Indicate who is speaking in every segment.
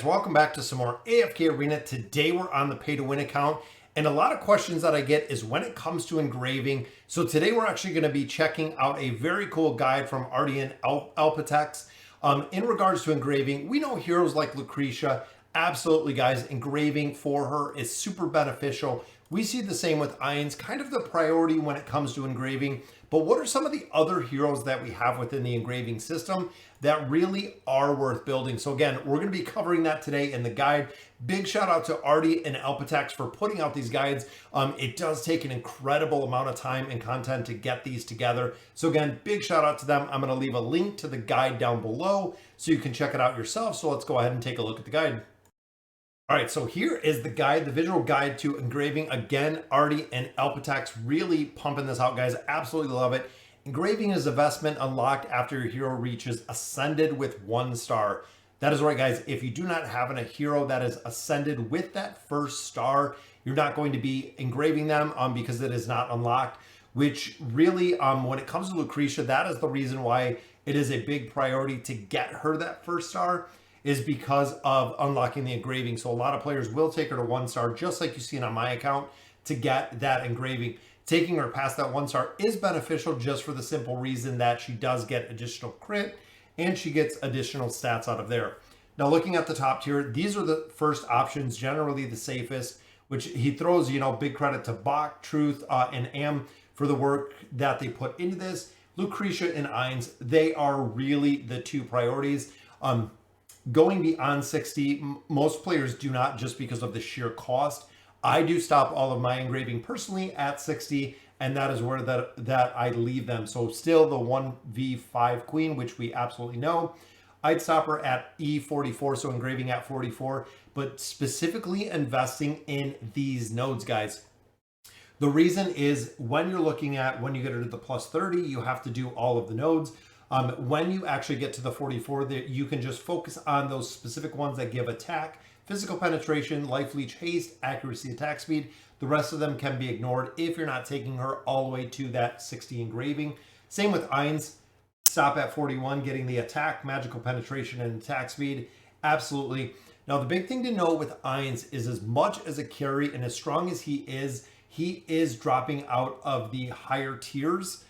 Speaker 1: guys, welcome back to some more AFK Arena. Today we're on the pay to win account, and a lot of questions that I get is when it comes to engraving. So today we're actually going to be checking out a very cool guide from Arden Alpatex. In regards to engraving, we know heroes like Lucretia, absolutely guys, engraving for her is super beneficial. We see the same with Irons, kind of the priority when it comes to engraving. But what are some of the other heroes that we have within the engraving system that really are worth building? So again, we're going to be covering that today in the guide. Big shout out to Arden and Alpatex for putting out these guides. It does take an incredible amount of time and content to get these together. So again, big shout out to them. I'm going to leave a link to the guide down below so you can check it out yourself. So let's go ahead and take a look at the guide. All right, so here is the guide, the visual guide to engraving. Again, Arden and Alpatex really pumping this out, guys. Absolutely love it. Engraving is a vestment unlocked after your hero reaches Ascended with 1 star. That is right, guys. If you do not have a hero that is Ascended with that first star, you're not going to be engraving them because it is not unlocked, which really, when it comes to Lucretia, that is the reason why it is a big priority to get her that first star, is because of unlocking the engraving. So a lot of players will take her to 1 star, just like you see on my account, to get that engraving. Taking her past that 1 star is beneficial just for the simple reason that she does get additional crit and she gets additional stats out of there. Now looking at the top tier, these are the first options, generally the safest, which he throws, big credit to Bach, Truth, and Am for the work that they put into this. Lucretia and Irons, they are really the two priorities. Going beyond 60, most players do not, just because of the sheer cost. I do stop all of my engraving personally at 60, and that is where that I leave them. So still the 1v5 queen, which we absolutely know. I'd stop her at E44, so engraving at 44, but specifically investing in these nodes, guys. The reason is when you get her to the plus 30, you have to do all of the nodes. When you actually get to the 44, you can just focus on those specific ones that give attack, physical penetration, life leech, haste, accuracy, attack speed. The rest of them can be ignored if you're not taking her all the way to that 60 engraving. Same with Irons. Stop at 41, getting the attack, magical penetration, and attack speed. Absolutely. Now, the big thing to know with Irons is, as much as a carry and as strong as he is dropping out of the higher tiers.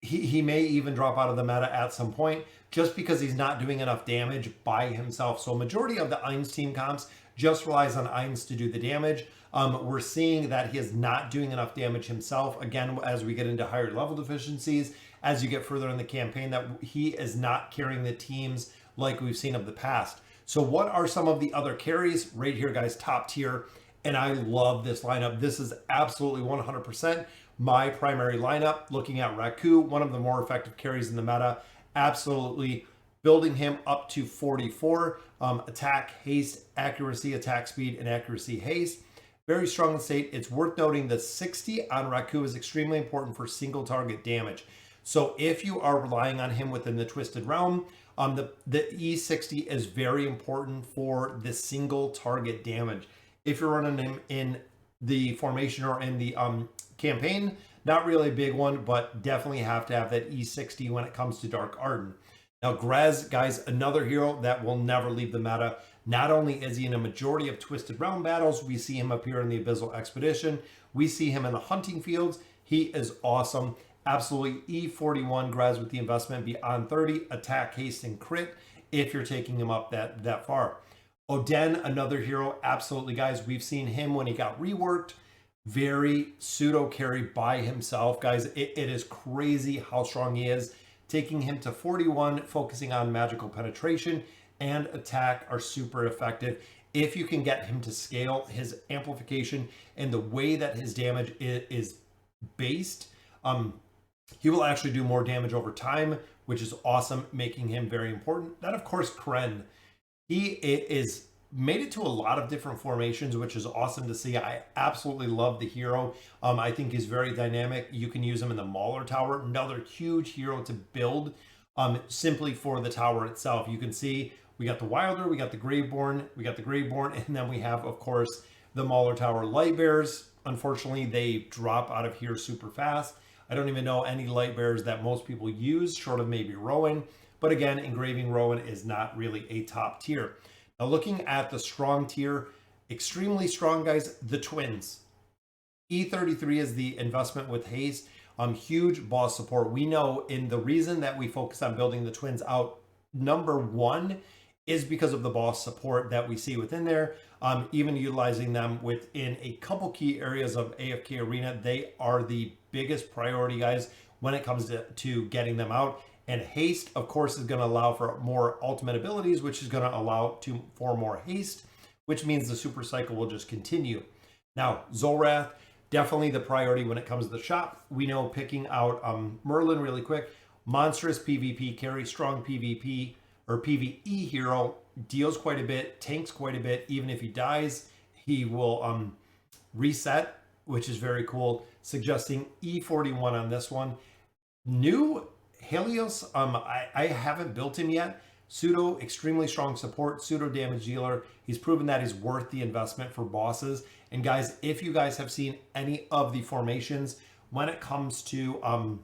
Speaker 1: He may even drop out of the meta at some point just because he's not doing enough damage by himself. So a majority of the Irons team comps just relies on Irons to do the damage. We're seeing that he is not doing enough damage himself. Again, as we get into higher level deficiencies, as you get further in the campaign, that he is not carrying the teams like we've seen of the past. So what are some of the other carries? Right here, guys, top tier. And I love this lineup. This is absolutely 100% my primary lineup. Looking at Raku, one of the more effective carries in the meta. Absolutely building him up to 44. Attack, haste, accuracy, attack speed, and accuracy, haste. Very strong in state. It's worth noting the 60 on Raku is extremely important for single target damage. So if you are relying on him within the Twisted Realm, the E60 is very important for the single target damage. If you're running him in the formation or in the campaign, not really a big one, but definitely have to have that E60 when it comes to Dark Arden. Now, Grez, guys, another hero that will never leave the meta. Not only is he in a majority of Twisted Realm battles, we see him appear in the Abyssal Expedition. We see him in the hunting fields. He is awesome. Absolutely E41 Grez with the investment beyond 30, attack, haste, and crit if you're taking him up that far. Oden, another hero, absolutely, guys. We've seen him when he got reworked. Very pseudo carry by himself, guys. It is crazy how strong he is. Taking him to 41, focusing on magical penetration and attack are super effective. If you can get him to scale his amplification and the way that his damage is based, he will actually do more damage over time, which is awesome, making him very important. Then, of course, Kren. He is made it to a lot of different formations, which is awesome to see. I absolutely love the hero. I think he's very dynamic. You can use him in the Mauler Tower, another huge hero to build simply for the tower itself. You can see we got the Wilder, we got the Graveborn, and then we have, of course, the Mauler Tower Light Bears. Unfortunately, they drop out of here super fast. I don't even know any Light Bears that most people use, short of maybe Rowan. But again, engraving Rowan is not really a top tier. Now looking at the strong tier, extremely strong guys, the twins. E33 is the investment with haste. Huge boss support. We know in the reason that we focus on building the twins out, number one is because of the boss support that we see within there. Even utilizing them within a couple key areas of AFK Arena, they are the biggest priority, guys, when it comes to getting them out. And haste, of course, is going to allow for more ultimate abilities, which is going to allow for more haste, which means the super cycle will just continue. Now, Zolrath, definitely the priority when it comes to the shop. We know picking out Merlin really quick, monstrous PvP carry, strong PvP or PvE hero, deals quite a bit, tanks quite a bit. Even if he dies, he will reset, which is very cool. Suggesting E41 on this one. New Helios, I haven't built him yet. Pseudo, extremely strong support, pseudo damage dealer. He's proven that he's worth the investment for bosses. And guys, if you guys have seen any of the formations, when it comes to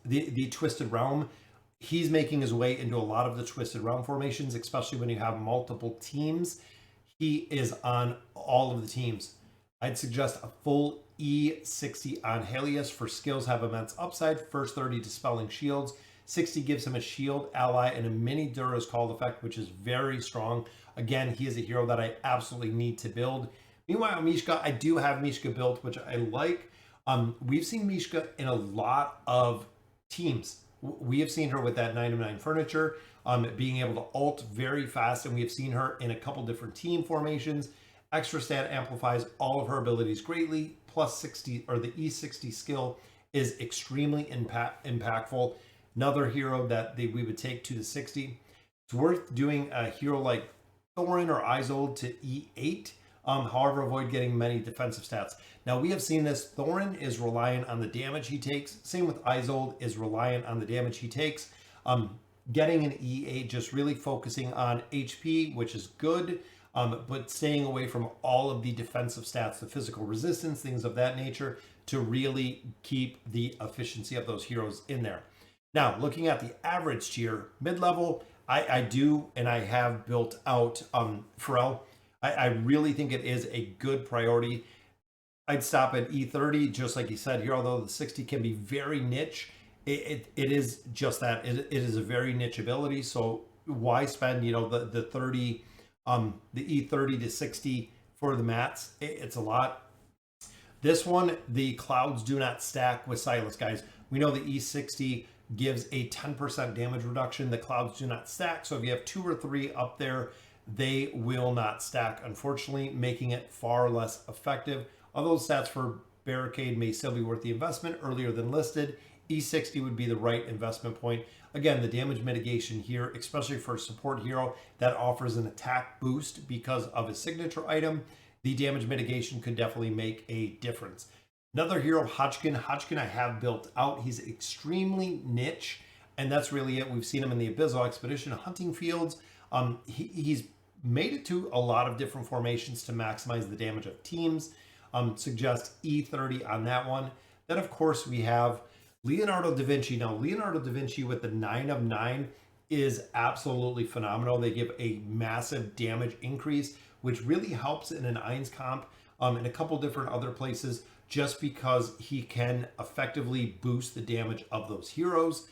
Speaker 1: the Twisted Realm, he's making his way into a lot of the Twisted Realm formations, especially when you have multiple teams. He is on all of the teams. I'd suggest a full E60 on Helios for skills have immense upside. First 30 dispelling shields. 60 gives him a shield ally and a mini Dura's called effect, which is very strong. Again, he is a hero that I absolutely need to build. Meanwhile, Mishka, I do have Mishka built, which I like. We've seen Mishka in a lot of teams. We have seen her with that 9 of 9 furniture, being able to ult very fast, and we have seen her in a couple different team formations. Extra stat amplifies all of her abilities greatly. Plus 60, or the E60 skill is extremely impactful. Another hero that we would take to the 60. It's worth doing a hero like Thorin or Isolde to E8. However, avoid getting many defensive stats. Now, we have seen this. Thorin is reliant on the damage he takes. Same with Isolde is reliant on the damage he takes. Getting an E8, just really focusing on HP, which is good, but staying away from all of the defensive stats, the physical resistance, things of that nature, to really keep the efficiency of those heroes in there. Now, looking at the average tier, mid-level, I do, and I have built out Pharrell. I really think it is a good priority. I'd stop at E30, just like you said here, although the 60 can be very niche. It is just that. It is a very niche ability, so why spend, the 30, the E30 to 60 for the mats? It's a lot. This one, the clouds do not stack with Silas, guys. We know the E60 gives a 10% damage reduction. The clouds do not stack, so if you have 2 or 3 up there, they will not stack, unfortunately, making it far less effective. Although stats for Barricade may still be worth the investment earlier than listed, E60 would be the right investment point. Again, the damage mitigation here, especially for a support hero that offers an attack boost because of his signature item, the damage mitigation could definitely make a difference. Another hero, Hodgkin. Hodgkin I have built out. He's extremely niche, and that's really it. We've seen him in the Abyssal Expedition, hunting fields. He's made it to a lot of different formations to maximize the damage of teams. Suggest E30 on that one. Then, of course, we have Leonardo da Vinci. Now, Leonardo da Vinci with the 9 of 9 is absolutely phenomenal. They give a massive damage increase, which really helps in an Eins comp in a couple different other places, just because he can effectively boost the damage of those heroes.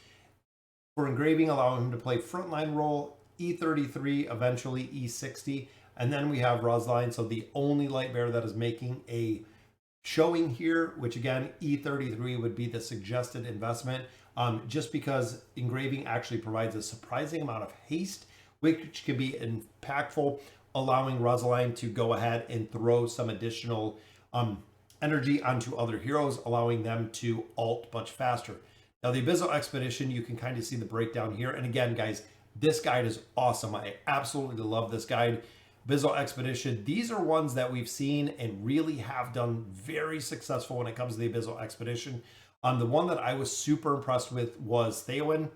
Speaker 1: For engraving, allowing him to play frontline role, E33, eventually E60. And then we have Rosline, so the only light bearer that is making a showing here, which again, E33 would be the suggested investment, just because engraving actually provides a surprising amount of haste, which can be impactful, allowing Rosline to go ahead and throw some additional energy onto other heroes, allowing them to ult much faster. Now, the Abyssal Expedition, you can kind of see the breakdown here. And again, guys, this guide is awesome. I absolutely love this guide. Abyssal Expedition, these are ones that we've seen and really have done very successful when it comes to the Abyssal Expedition. The one that I was super impressed with was Theowen.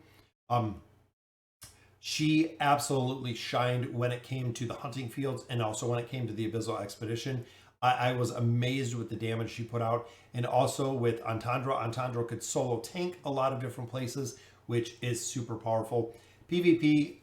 Speaker 1: She absolutely shined when it came to the hunting fields and also when it came to the Abyssal Expedition. I was amazed with the damage she put out. And also with Antandro. Antandro could solo tank a lot of different places, which is super powerful. PvP,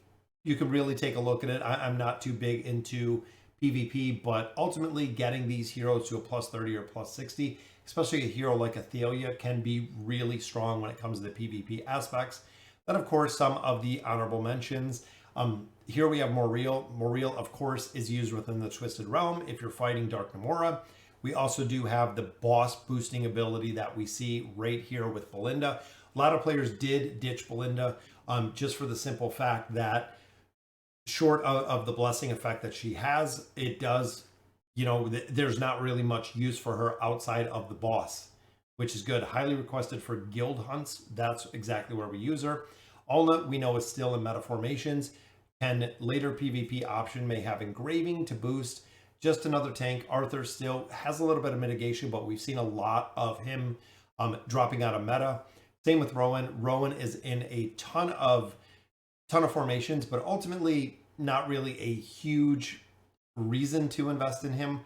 Speaker 1: you can really take a look at it. I'm not too big into PvP, but ultimately getting these heroes to a plus 30 or plus 60, especially a hero like Athalia, can be really strong when it comes to the PvP aspects. Then, of course, some of the honorable mentions. Here we have Moriel. Moriel, of course, is used within the Twisted Realm if you're fighting Dark Namora. We also do have the boss boosting ability that we see right here with Belinda. A lot of players did ditch Belinda just for the simple fact that short of the blessing effect that she has, it does, there's not really much use for her outside of the boss, which is good. Highly requested for guild hunts. That's exactly where we use her. Alna, we know, is still in meta formations. And later PvP option may have engraving to boost. Just another tank. Arthur still has a little bit of mitigation, but we've seen a lot of him dropping out of meta. Same with Rowan. Rowan is in a ton of formations, but ultimately not really a huge reason to invest in him.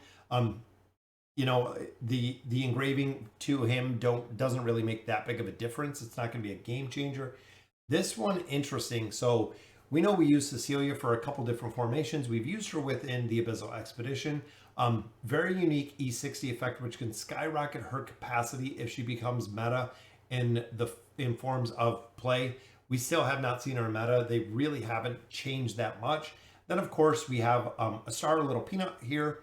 Speaker 1: The engraving to him doesn't really make that big of a difference. It's not going to be a game changer. This one, interesting. So we know we use Cecilia for a couple different formations. We've used her within the Abyssal Expedition. Very unique E60 effect, which can skyrocket her capacity if she becomes meta in forms of play. We still have not seen her in meta. They really haven't changed that much. Then, of course, we have a star Little Peanut here.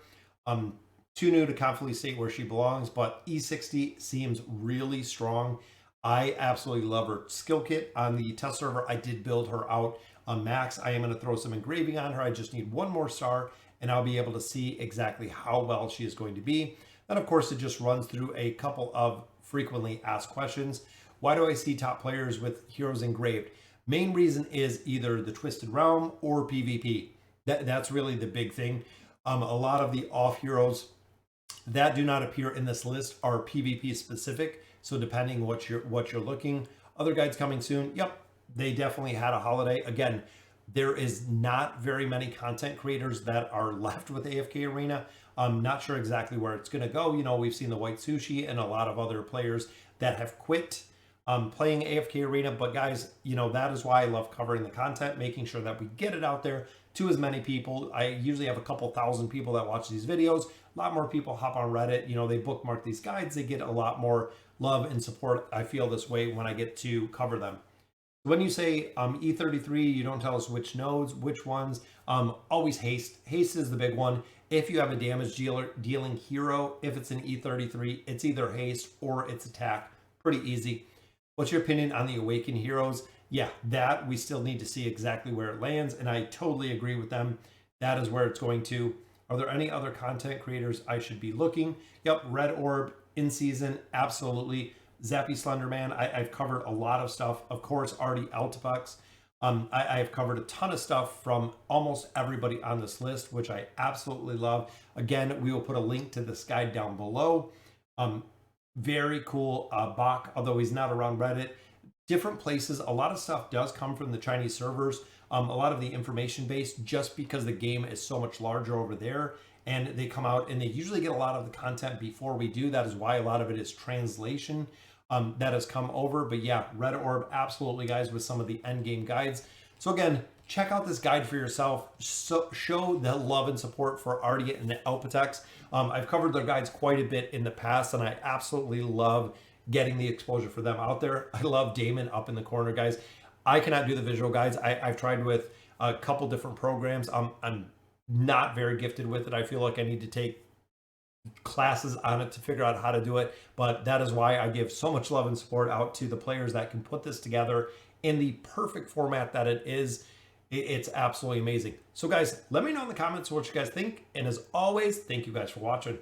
Speaker 1: Too new to confidently state where she belongs, but E60 seems really strong. I absolutely love her skill kit. On the test server, I did build her out on max. I am going to throw some engraving on her. I just need one more star, and I'll be able to see exactly how well she is going to be. Then, of course, it just runs through a couple of frequently asked questions. Why do I see top players with heroes engraved? Main reason is either the Twisted Realm or PvP. That's really the big thing. A lot of the off heroes that do not appear in this list are PvP specific. So depending what you're looking, other guides coming soon. Yep, they definitely had a holiday. Again, there is not very many content creators that are left with AFK Arena. I'm not sure exactly where it's going to go. We've seen the White Sushi and a lot of other players that have quit playing AFK Arena. But guys, that is why I love covering the content, making sure that we get it out there to as many people. I usually have a couple thousand people that watch these videos. A lot more people hop on Reddit. They bookmark these guides. They get a lot more love and support. I feel this way when I get to cover them. When you say E33, you don't tell us which nodes, which ones. Always haste. Haste is the big one. If you have a damage dealing hero, if it's an E33, it's either haste or it's attack. Pretty easy. What's your opinion on the Awakened heroes? Yeah, that we still need to see exactly where it lands, and I totally agree with them. That is where it's going to. Are there any other content creators I should be looking? Yep, Red Orb in season, absolutely. Zappy Slenderman, I've covered a lot of stuff. Of course, Artie Altipex. I've covered a ton of stuff from almost everybody on this list, which I absolutely love. Again, we will put a link to this guide down below. Very cool Bach, although he's not around Reddit. Different places, a lot of stuff does come from the Chinese servers. A lot of the information base, just because the game is so much larger over there, and they come out and they usually get a lot of the content before we do. That is why a lot of it is translation that has come over. But yeah, Red Orb, absolutely, guys, with some of the end game guides. So again, check out this guide for yourself. Show the love and support for Artie and the Alpatex. I've covered their guides quite a bit in the past, and I absolutely love getting the exposure for them out there. I love Damon up in the corner, guys. I cannot do the visual guides. I've tried with a couple different programs. I'm not very gifted with it. I feel like I need to take classes on it to figure out how to do it. But that is why I give so much love and support out to the players that can put this together in the perfect format that it is. It's absolutely amazing. So guys, let me know in the comments what you guys think. And as always, thank you guys for watching.